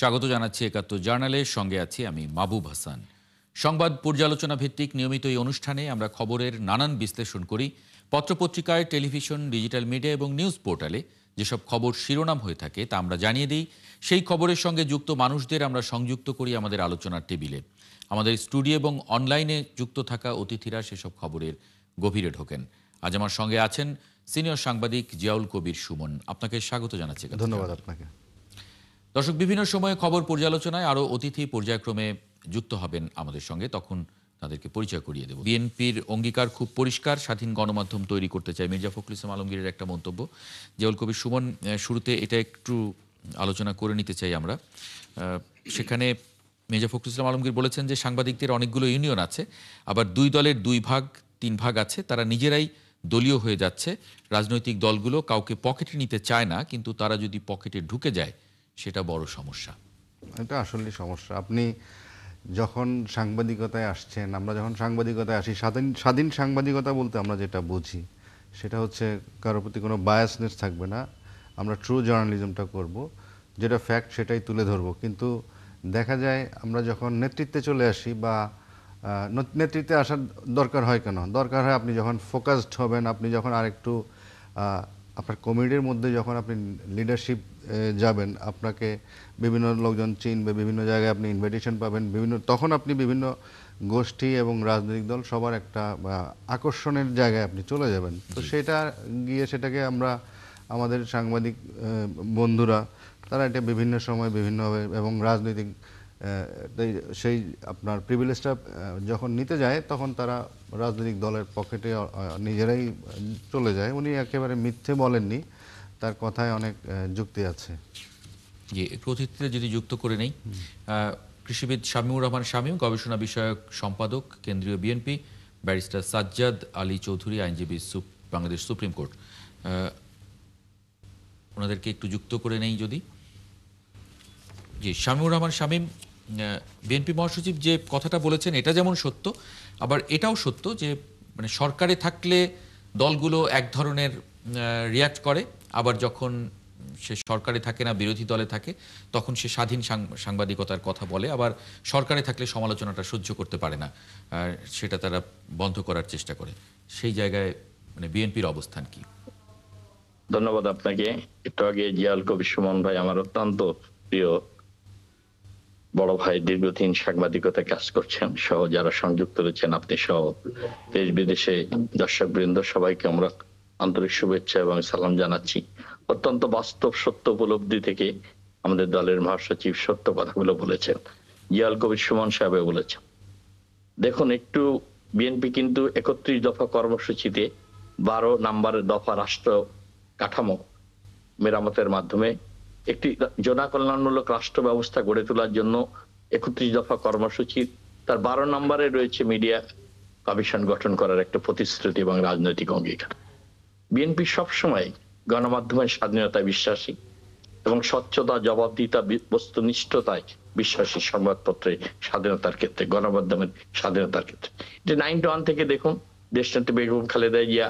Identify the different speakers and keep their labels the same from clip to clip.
Speaker 1: স্বাগত জানাচ্ছি একাত্তর জার্নালের সঙ্গে আছি আমি মাহবুব হাসান। সংবাদ পর্যালোচনা ভিত্তিক নিয়মিত এই অনুষ্ঠানে আমরা খবরের নানান বিশ্লেষণ করি। পত্রপত্রিকায়, টেলিভিশন, ডিজিটাল মিডিয়া এবং নিউজ পোর্টালে যেসব খবর শিরোনাম হয়ে থাকে তা আমরা জানিয়ে দিই। সেই খবরের সঙ্গে যুক্ত মানুষদের আমরা সংযুক্ত করি আমাদের আলোচনার টেবিলে। আমাদের স্টুডিও এবং অনলাইনে যুক্ত থাকা অতিথিরা সেসব খবরের গভীরে ঢোকেন। আজ আমার সঙ্গে আছেন সিনিয়র সাংবাদিক জিয়াউল কবির সুমন। আপনাকে স্বাগত জানাচ্ছি।
Speaker 2: ধন্যবাদ আপনাকে।
Speaker 1: দর্শক, বিভিন্ন সময়ে খবর পর্যালোচনায় আরও অতিথি পর্যায়ক্রমে যুক্ত হবেন আমাদের সঙ্গে, তখন তাদেরকে পরিচয় করিয়ে দেব। বিএনপির অঙ্গীকার খুব পরিষ্কার, স্বাধীন গণমাধ্যম তৈরি করতে চায় মির্জা ফখরুল ইসলাম আলমগীরের একটা মন্তব্য। জিয়াউল কবির সুমন, শুরুতে এটা একটু আলোচনা করে নিতে চাই আমরা। সেখানে মির্জা ফখরুল ইসলাম আলমগীর বলেছেন যে সাংবাদিকদের অনেকগুলো ইউনিয়ন আছে, আবার দুই দলের দুই ভাগ তিন ভাগ আছে, তারা নিজেরাই দলীয় হয়ে যাচ্ছে। রাজনৈতিক দলগুলো কাউকে পকেটে নিতে চায় না, কিন্তু তারা যদি পকেটে ঢুকে যায় সেটা বড় সমস্যা।
Speaker 2: এটা আসলে সমস্যা। আপনি যখন সাংবাদিকতায় আসছেন, আমরা যখন সাংবাদিকতায় আসি, স্বাধীন সাংবাদিকতা বলতে আমরা যেটা বুঝি সেটা হচ্ছে কারোর প্রতি কোনো বায়াসনেস থাকবে না। আমরা ট্রু জার্নালিজমটা করব, যেটা ফ্যাক্ট সেটাই তুলে ধরবো। কিন্তু দেখা যায় আমরা যখন নেতৃত্বে চলে আসি বা নেতৃত্বে আসার দরকার হয় কেন? দরকার হয় আপনি যখন ফোকাসড হবেন, আপনি যখন আরেকটু আপনার কমিটির মধ্যে যখন আপনি লিডারশিপ যাবেন, আপনাকে বিভিন্ন লোকজন চিনবে, বিভিন্ন জায়গায় আপনি ইনভাইটেশন পাবেন, তখন আপনি বিভিন্ন গোষ্ঠী এবং রাজনৈতিক দল সবার একটা আকর্ষণের জায়গায় আপনি চলে যাবেন। তো সেটা গিয়ে সেটাকে আমরা আমাদের সাংবাদিক বন্ধুরা তারা এটা বিভিন্ন সময় বিভিন্নভাবে এবং রাজনৈতিক সেই আপনার প্রিভিলেজটা যখন নিতে যায় তখন তারা রাজনৈতিক দলের পকেটে নিজেরাই চলে যায়। উনি একেবারে মিথ্যে বলেননি, তার কথায় অনেক যুক্তি আছে।
Speaker 1: জি, একটু অতিথিতে যদি যুক্ত করে নেই। কৃষিবিদ শামীমুর রহমান শামীম, গবেষণা বিষয়ক সম্পাদক, কেন্দ্রীয় বিএনপি। ব্যারিস্টার সাজ্জাদ আলী চৌধুরী, আইনজীবী, বাংলাদেশ সুপ্রিম কোর্ট। ওনাদেরকে একটু যুক্ত করে নেই যদি। জি, শামীমুর রহমান শামীম, বিএনপি মহাসচিব যে কথাটা বলেছেন এটা যেমন সত্য, আবার এটাও সত্য যে মানে সরকারে থাকলে দলগুলো এক ধরনের রিয়াক্ট করে, আবার যখন সে সরকারে থাকে না, বিরোধী দলে থাকে, তখন সে স্বাধীন সাংবাদিকতার কথা বলে। আবার সরকারে থাকলে সমালোচনাটা সহ্য করতে পারে না, সেটা তারা বন্ধ করার চেষ্টা করে। সেই জায়গায় মানে বিএনপির অবস্থান কি?
Speaker 3: ধন্যবাদ আপনাকে। একটু আগে জিয়াউল কবির সুমন ভাই, আমার অত্যন্ত প্রিয় বড় ভাই, দীর্ঘদিন সাংবাদিকতায় কাজ করছেন, সহ যারা সংযুক্ত রয়েছেন, আপনি সহ দেশ বিদেশে দর্শক বৃন্দ, সবাইকে আমরা আন্তরিক শুভেচ্ছা এবং সালাম জানাচ্ছি। অত্যন্ত বাস্তব সত্য উপলব্ধি থেকে আমাদের দলের মহাসচিব সত্য কথাগুলো বলেছেন, জিয়াউল কবির সুমন সাহেব বলেছেন। দেখুন, একটু বিএনপি কিন্তু 31 দফা কর্মসূচিতে 12 নম্বরের দফা রাষ্ট্র কাঠামো মেরামতের মাধ্যমে একটি জনকল্যাণমূলক রাষ্ট্র ব্যবস্থা গড়ে তোলার জন্য 31 দফা কর্মসূচি, তার 12 নম্বরে রয়েছে মিডিয়া কমিশন গঠন করার একটা প্রতিশ্রুতি এবং রাজনৈতিক অঙ্গীকার। বিএনপি সবসময় গণমাধ্যমের স্বাধীনতায় বিশ্বাসী এবং স্বচ্ছতা, জবাবদিহিতা, বস্তুনিষ্ঠতায় বিশ্বাসী। সংবাদপত্রের স্বাধীনতার ক্ষেত্রে, গণমাধ্যমের স্বাধীনতার ক্ষেত্রে, যে 91 থেকে দেখুন, দেশনেত্রী বেগম খালেদা জিয়া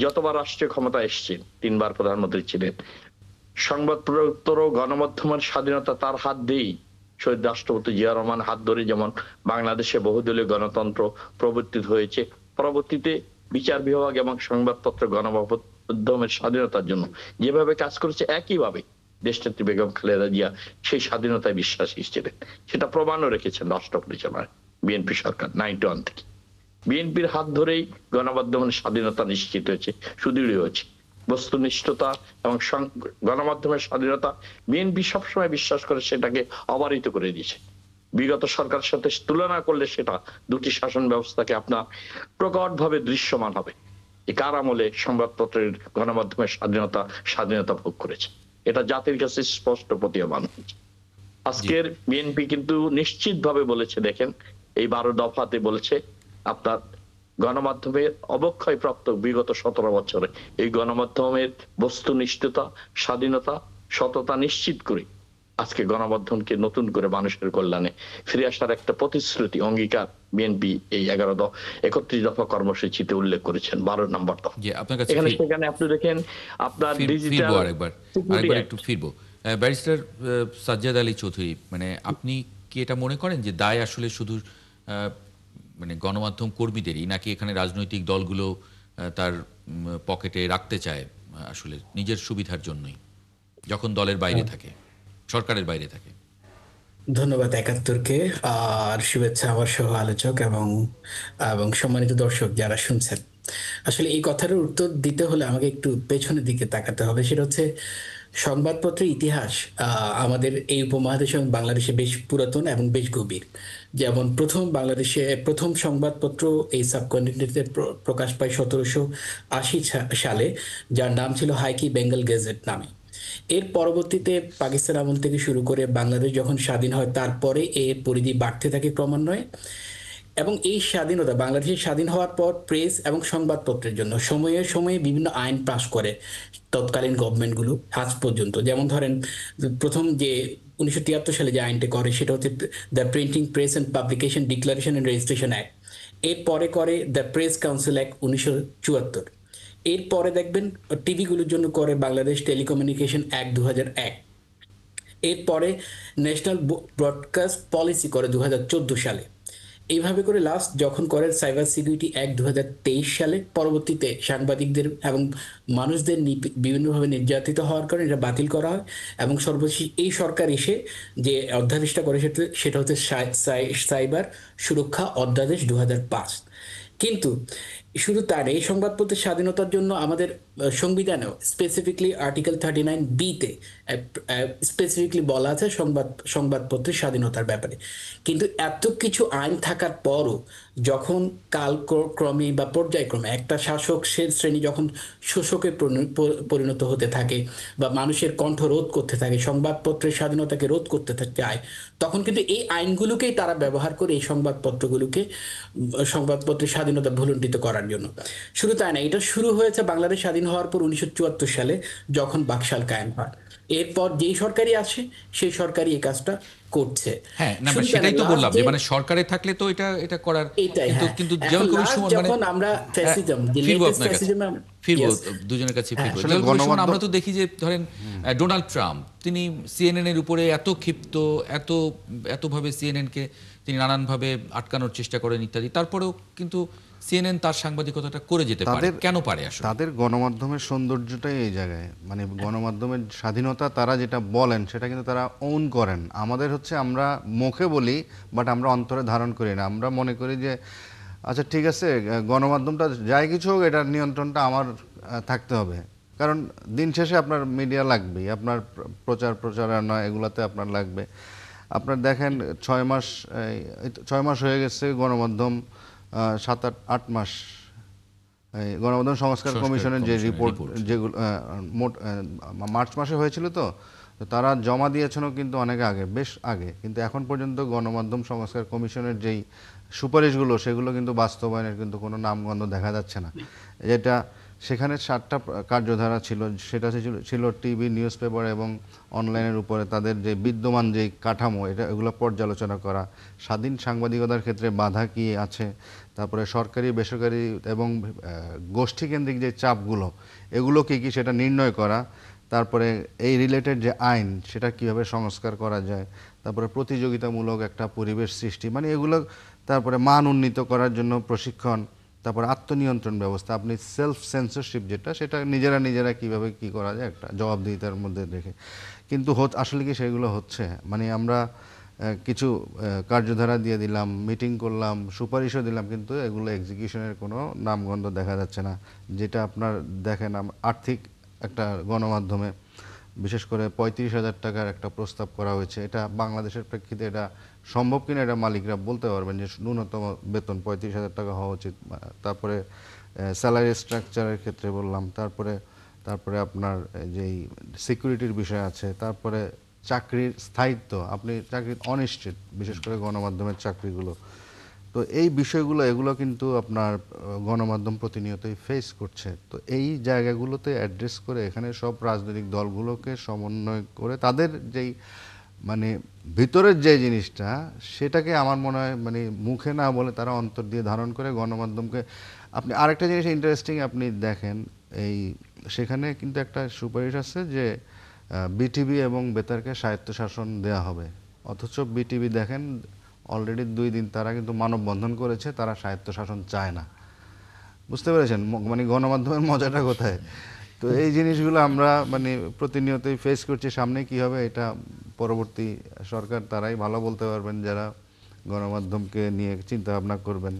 Speaker 3: যতবার রাষ্ট্রীয় ক্ষমতা এসেছেন, 3 বার প্রধানমন্ত্রী ছিলেন। সংবাদ প্রবর্তন ও গণমাধ্যমের স্বাধীনতা তার হাত দিয়েই, শহীদ রাষ্ট্রপতি জিয়া রহমান হাত ধরে যেমন বাংলাদেশে বহুদলীয় গণতন্ত্র প্রবর্তিত হয়েছে, পরবর্তীতে বিচার বিভাগ এবং সংবাদপত্র গণমাধ্যমের স্বাধীনতার জন্য যেভাবে কাজ করেছে, একইভাবে দেশনেত্রী বেগম খালেদা জিয়া সেই স্বাধীনতায় বিশ্বাসী ছিলেন। সেটা প্রমাণও রেখেছেন রাষ্ট্র পরিচালনায় বিএনপি সরকার 91 থেকে। বিএনপির হাত ধরেই গণমাধ্যমের স্বাধীনতা নিশ্চিত হয়েছে, সুদৃঢ় হয়েছে। বস্তুনিষ্ঠতা এবং গণমাধ্যমের স্বাধীনতা বিএনপি সবসময় বিশ্বাস করে, সেটাকে অবারিত করে দিয়েছে। বিগত সরকারের সাথে তুলনা করলে সেটা দুটি শাসন ব্যবস্থাকে আপনার প্রকটভাবে দৃশ্যমান হবে। এই কার আমলে সংবাদপত্রের গণমাধ্যমের স্বাধীনতা ভোগ করেছে, এটা জাতির কাছে স্পষ্ট প্রতীয়মান হয়েছে। আজকের বিএনপি কিন্তু নিশ্চিত ভাবে বলেছে, দেখেন এই 12 দফাতে বলেছে আপনার গণমাধ্যমের অবক্ষয় প্রাপ্ত বিগত 17 বছরে এই গণমাধ্যমের বস্তুনিষ্ঠতা, স্বাধীনতা, সততা নিশ্চিত করে আজকে গণমাধ্যমকে নতুন করে মানুষের কল্যাণে ফিরে আসার একটা প্রতিশ্রুতি, অঙ্গীকার বিএনপি এই 31 দফা কর্মসূচিতে উল্লেখ করেছেন। 12 নম্বর দফা। এখানে সেখানে আপনি দেখেন আপনার ডিজিটাল
Speaker 1: আরেকবার একটু ফিরবো। ব্যারিস্টার সাজ্জাদ আলী চৌধুরী, মানে আপনি কি এটা মনে করেন যে দায় আসলে শুধু মানে গণমাধ্যম কর্মীদেরই, নাকি এখানে রাজনৈতিক দলগুলো তার পকেটে রাখতে চায় আসলে নিজের সুবিধার জন্যই, যখন দলের বাইরে থাকে, সরকারের বাইরে থাকে?
Speaker 4: ধন্যবাদ একাত্তরকে, আর শুভেচ্ছা আমার সহ আলোচক এবং এবং সম্মানিত দর্শক যারা শুনছেন। আসলে এই কথাটার উত্তর দিতে হলে আমাকে একটু পেছনের দিকে তাকাতে হবে। সেটা হচ্ছে সংবাদপত্রের ইতিহাস আমাদের এই উপমহাদেশে এবং বাংলাদেশে বেশ পুরাতন এবং বেশ গভীর। যেমন বাংলাদেশে প্রথম সংবাদপত্র এই সাবকন্টিনেন্টে প্রকাশ পায় 1780 সালে, যার নাম ছিল হাইকি বেঙ্গল গেজেট নামে। এর পরবর্তীতে পাকিস্তান আমল থেকে শুরু করে বাংলাদেশ যখন স্বাধীন হয়, তারপরে এর পরিধি বাড়তে থাকে ক্রমান্বয়ে। এবং এই স্বাধীনতা, বাংলাদেশের স্বাধীন হওয়ার পর প্রেস এবং সংবাদপত্রের জন্য সময়ে সময়ে বিভিন্ন আইন পাস করে তৎকালীন গভর্নমেন্টগুলো আজ পর্যন্ত। যেমন ধরেন, প্রথম যে 1973 সালে যে আইনটা করে সেটা হচ্ছে the printing press and publication declaration and registration act. এরপরে করে দ্য প্রেস কাউন্সিল অ্যাক্ট 1974। এরপরে দেখবেন টিভিগুলোর জন্য করে বাংলাদেশ টেলিকমিউনিকেশন অ্যাক্ট 2001। এরপরে ন্যাশনাল ব্রডকাস্ট পলিসি করে 2014 সালে। এইভাবে করে লাস্ট যখন করেন সাইবার সিকিউরিটি অ্যাক্ট 2023 সালে। পরবর্তীতে সাংবাদিকদের এবং মানুষদের বিভিন্নভাবে নির্যাতিত হওয়ার কারণে এটা বাতিল করা হয়, এবং সর্বশেষ এই সরকার এসে যে অধ্যাদেশটা করে সেটা হচ্ছে সাইবার সুরক্ষা অধ্যাদেশ 2005। কিন্তু শুধু তার এই সংবাদপত্রের স্বাধীনতার জন্য আমাদের সংবিধানেও স্পেসিফিকলি আর্টিকেল 39B-তে স্পেসিফিকলি বলা আছে সংবাদপত্রের স্বাধীনতার ব্যাপারে। কিন্তু এত কিছু আইন থাকার পরও যখন কালক্রমে বা পর্যায়ক্রমে একটা শাসক শ্রেণী যখন শোষকে পরিণত হতে থাকে বা মানুষের কণ্ঠ রোধ করতে থাকে, সংবাদপত্রের স্বাধীনতাকে রোধ করতে চায়, তখন কিন্তু এই আইনগুলোকেই তারা ব্যবহার করে এই সংবাদপত্রের স্বাধীনতা ভুলুণ্ঠিত করার জন্য। শুধু তাই না, এটা শুরু হয়েছে বাংলাদেশ স্বাধীন হওয়ার পর 1974 সালে, যখন বাকশাল কায়েম হয়। এরপর যেই সরকারি আছে সেই সরকারি এই কাজটা করছে।
Speaker 1: হ্যাঁ, না
Speaker 4: শুধু তাই
Speaker 1: সেটাই
Speaker 4: না,
Speaker 1: তো বললাম যে
Speaker 4: last
Speaker 1: মানে সরকারে থাকলে তো এটা এটা করার,
Speaker 4: এইটাই,
Speaker 1: কিন্তু
Speaker 4: হ্যাঁ।
Speaker 1: কিন্তু
Speaker 4: এখন
Speaker 1: জিয়াউল কবির
Speaker 4: last
Speaker 1: সুমন, মানে
Speaker 4: যখন আমরা ফ্যাসিজম, যে
Speaker 1: ফিরবো
Speaker 4: latest
Speaker 1: আপনার কাছে,
Speaker 4: fascism
Speaker 1: ফিরবো
Speaker 4: yes,
Speaker 1: দুজনের কাছে ফিরবো।
Speaker 2: আসলে
Speaker 1: জিয়াউল কবির সুমন,
Speaker 2: গণমাধ্যম-
Speaker 1: আমরা তো দেখি যে ধরেন ডোনাল্ড ট্রাম্প, তিনি সিএনএন এর উপরে এত ক্ষিপ্ত, এতভাবে সিএনএন কে তিনি নানানভাবে আটকানোর চেষ্টা করেন ইত্যাদি, তারপরেও কিন্তু সিএনএন তার সাংবাদিকতাটা করে যেতে পারে। কেন পারে আসলে?
Speaker 2: তাদের গণমাধ্যমের সৌন্দর্যটাই এই জায়গায়, মানে গণমাধ্যমের স্বাধীনতা, তারা যেটা বলেন সেটা কিন্তু তারা ওন করেন। আমাদের হচ্ছে আমরা মুখে বলি, বাট আমরা অন্তরে ধারণ করি না। আমরা মনে করি যে আচ্ছা ঠিক আছে, গণমাধ্যমটা যাই কিছু হোক, এটার নিয়ন্ত্রণটা আমার থাকতে হবে। কারণ দিন শেষে আপনার মিডিয়া লাগবেই, আপনার প্রচারণা এগুলাতে আপনার লাগবে। আপনার দেখেন 6 মাস হয়ে গেছে গণমাধ্যম, 7-8 মাস এই গণমাধ্যম সংস্কার কমিশনের যে রিপোর্ট, যেগুলো মোট মার্চ মাসে হয়েছিল, তো তারা জমা দিয়েছেনও কিন্তু অনেক আগে, বেশ আগে, কিন্তু এখন পর্যন্ত গণমাধ্যম সংস্কার কমিশনের যেই সুপারিশগুলো সেগুলো কিন্তু বাস্তবায়নের কিন্তু কোনো নামগন্ধ দেখা যাচ্ছে না। যেটা সেখানে 7টা কার্যধারা ছিল, সেটা ছিল টিভি, নিউজ পেপার এবং অনলাইনের উপরে তাদের যে বিদ্যমান যে কাঠামো, এগুলো পর্যালোচনা করা, স্বাধীন সাংবাদিকতার ক্ষেত্রে বাধা কি আছে, তারপরে সরকারি, বেসরকারি এবং গোষ্ঠীকেন্দ্রিক যে চাপগুলো, এগুলো কী কী সেটা নির্ণয় করা, তারপরে এই রিলেটেড যে আইন সেটা কিভাবে সংস্কার করা যায়, তারপরে প্রতিযোগিতামূলক একটা পরিবেশ সৃষ্টি, মানে এগুলো, তারপরে মান উন্নীত করার জন্য প্রশিক্ষণ, তারপর আত্মনিয়ন্ত্রণ ব্যবস্থা, আপনি সেলফ সেন্সরশিপ যেটা, সেটা নিজেরা কিভাবে কি করা যায় একটা জবাবদিহিতার মধ্যে রেখে। কিন্তু আসলে কি সেগুলো হচ্ছে? মানে আমরা কিছু কার্যধারা দিয়ে দিলাম, মিটিং করলাম, সুপারিশও দিলাম, কিন্তু এগুলো এক্সিকিউশনের কোনো নামগন্ধ দেখা যাচ্ছে না। যেটা আপনার দেখেন, আর্থিক একটা গণমাধ্যমে বিশেষ করে 35,000 টাকার একটা প্রস্তাব করা হয়েছে। এটা বাংলাদেশের প্রেক্ষিতে এটা সম্ভব কিনা এটা মালিকরা বলতে পারবেন, যে ন্যূনতম বেতন 35,000 টাকা হওয়া উচিত। তারপরে স্যালারি স্ট্রাকচারের ক্ষেত্রে বললাম, তারপরে আপনার যেই সিকিউরিটির বিষয় আছে, তারপরে চাকরির স্থায়িত্ব, আপনি চাকরির অনিশ্চিত, বিশেষ করে গণমাধ্যমের চাকরিগুলো। তো এই বিষয়গুলো, এগুলো কিন্তু আপনার গণমাধ্যম প্রতিনিয়তই ফেস করছে। তো এই জায়গাগুলোতে অ্যাড্রেস করে এখানে সব রাজনৈতিক দলগুলোকে সমন্বয় করে তাদের যেই মানে ভিতরের যে জিনিসটা, সেটাকে আমার মনে হয় মানে মুখে না বলে তারা অন্তর দিয়ে ধারণ করে গণমাধ্যমকে। আপনি আরেকটা জিনিস ইন্টারেস্টিং, আপনি দেখেন এই সেখানে কিন্তু একটা সুপারিশ আছে যে বিটিভি এবং বেতারকে স্বায়ত্তশাসন দেওয়া হবে, অথচ বিটিভি দেখেন অলরেডি 2 দিন তারা কিন্তু মানববন্ধন করেছে, তারা স্বায়ত্তশাসন চায় না। বুঝতে পেরেছেন মানে গণমাধ্যমের মজাটা কোথায়? তো এই জিনিসগুলো আমরা মানে প্রতিনিয়তই ফেস করছি। সামনে কি হবে এটা পরবর্তী সরকার তারাই ভালো বলতে পারবেন, যারা গণমাধ্যমকে নিয়ে চিন্তা ভাবনা করবেন।